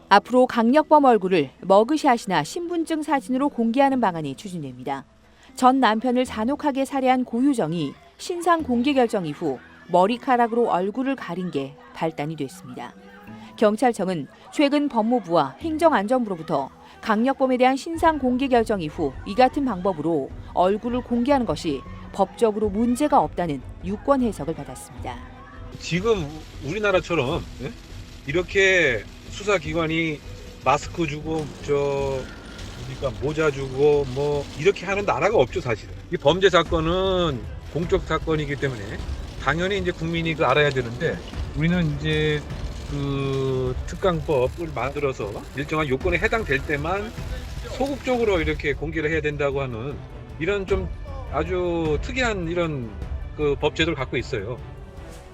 앞으로 강력범 얼굴을 머그샷이나 신분증 사진으로 공개하는 방안이 추진됩니다. 전 남편을 잔혹하게 살해한 고유정이 신상 공개 결정 이후 머리카락으로 얼굴을 가린 게 발단이 됐습니다. 경찰청은 최근 법무부와 행정안전부로부터 강력범에 대한 신상 공개 결정 이후 이 같은 방법으로 얼굴을 공개하는 것이 법적으로 문제가 없다는 유권 해석을 받았습니다. 지금 우리나라처럼 이렇게 수사기관이 마스크 주고 그러니까 모자 주고 뭐 이렇게 하는 나라가 없죠, 사실은. 이 범죄 사건은 공적 사건이기 때문에 당연히 이제 국민이 그 알아야 되는데, 우리는 이제 그 특강법을 만들어서 일정한 요건에 해당될 때만 소극적으로 이렇게 공개를 해야 된다고 하는 이런 좀 아주 특이한 이런 그 법 제도를 갖고 있어요.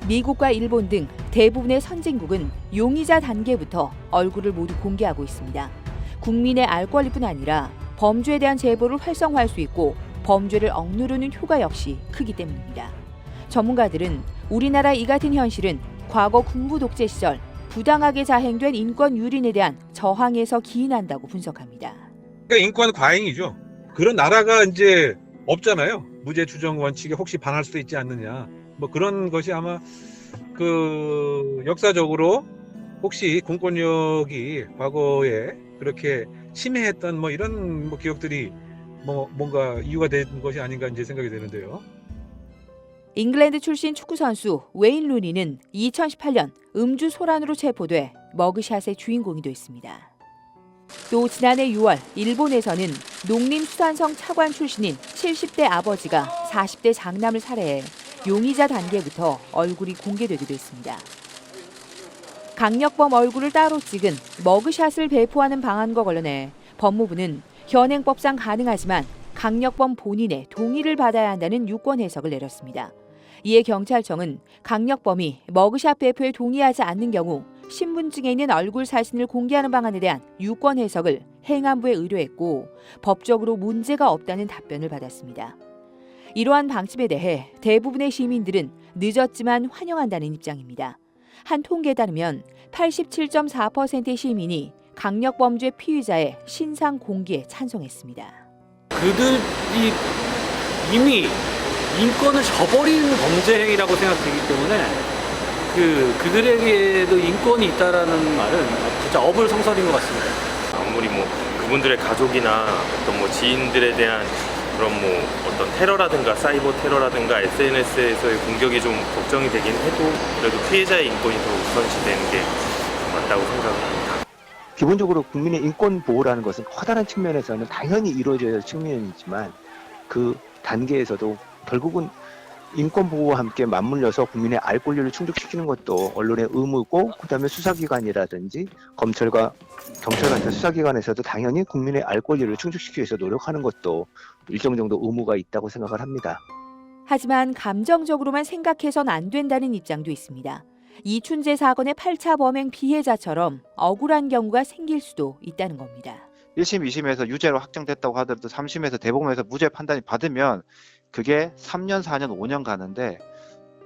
미국과 일본 등 대부분의 선진국은 용의자 단계부터 얼굴을 모두 공개하고 있습니다. 국민의 알 권리뿐 아니라 범죄에 대한 제보를 활성화할 수 있고 범죄를 억누르는 효과 역시 크기 때문입니다. 전문가들은 우리나라 이 같은 현실은 과거 군부 독재 시절 부당하게 자행된 인권 유린에 대한 저항에서 기인한다고 분석합니다. 그러니까 인권 과잉이죠. 그런 나라가 이제 없잖아요. 무죄 추정 원칙에 혹시 반할 수도 있지 않느냐. 뭐 그런 것이 아마 그 역사적으로 혹시 공권력이 과거에 그렇게 침해했던 뭐 이런 뭐 기억들이 뭐 뭔가 이유가 된 것이 아닌가 이제 생각이 되는데요. 잉글랜드 출신 축구 선수 웨인 루니는 2018년 음주 소란으로 체포돼 머그샷의 주인공이 됐습니다. 또 지난해 6월 일본에서는 농림수산성 차관 출신인 70대 아버지가 40대 장남을 살해해 용의자 단계부터 얼굴이 공개되기도 했습니다. 강력범 얼굴을 따로 찍은 머그샷을 배포하는 방안과 관련해 법무부는 현행법상 가능하지만 강력범 본인의 동의를 받아야 한다는 유권 해석을 내렸습니다. 이에 경찰청은 강력범이 머그샷 배포에 동의하지 않는 경우 신분증에 있는 얼굴 사진을 공개하는 방안에 대한 유권 해석을 행안부에 의뢰했고 법적으로 문제가 없다는 답변을 받았습니다. 이러한 방침에 대해 대부분의 시민들은 늦었지만 환영한다는 입장입니다. 한 통계에 따르면 87.4%의 시민이 강력범죄 피의자의 신상 공개에 찬성했습니다. 그들이 이미 인권을 저버리는 범죄 행위라고 생각되기 때문에 그들에게도 인권이 있다라는 말은 진짜 어불성설인 것 같습니다. 아무리 뭐 그분들의 가족이나 어떤 뭐 지인들에 대한 그런 뭐 어떤 테러라든가 사이버 테러라든가 SNS에서의 공격이 좀 걱정이 되긴 해도 그래도 피해자의 인권이 더 우선시되는 게 맞다고 생각합니다. 기본적으로 국민의 인권 보호라는 것은 커다란 측면에서는 당연히 이루어져야 할 측면이지만 그 단계에서도 결국은 인권 보호와 함께 맞물려서 국민의 알 권리를 충족시키는 것도 언론의 의무고, 그다음에 수사기관이라든지 검찰과 경찰 같은 수사기관에서도 당연히 국민의 알 권리를 충족시키기 위해서 노력하는 것도 일정 정도 의무가 있다고 생각을 합니다. 하지만 감정적으로만 생각해선 안 된다는 입장도 있습니다. 이춘재 사건의 8차 범행 피해자처럼 억울한 경우가 생길 수도 있다는 겁니다. 1심, 2심에서 유죄로 확정됐다고 하더라도 3심에서 대법원에서 무죄 판단이 받으면 그게 3년, 4년, 5년 가는데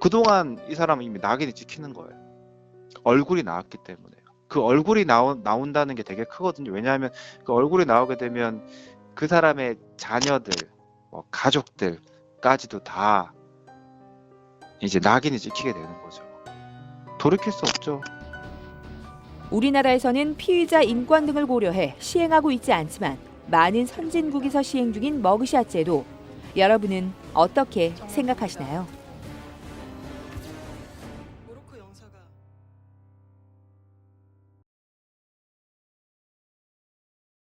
그동안 이 사람은 이미 낙인이 찍히는 거예요. 얼굴이 나왔기 때문에. 그 얼굴이 나온다는 게 되게 크거든요. 왜냐하면 그 얼굴이 나오게 되면 그 사람의 자녀들, 뭐 가족들까지도 다 이제 낙인이 찍히게 되는 거죠. 돌이킬 수 없죠. 우리나라에서는 피의자 인권 등을 고려해 시행하고 있지 않지만 많은 선진국에서 시행 중인 머그샷 제도, 여러분은 어떻게 생각하시나요?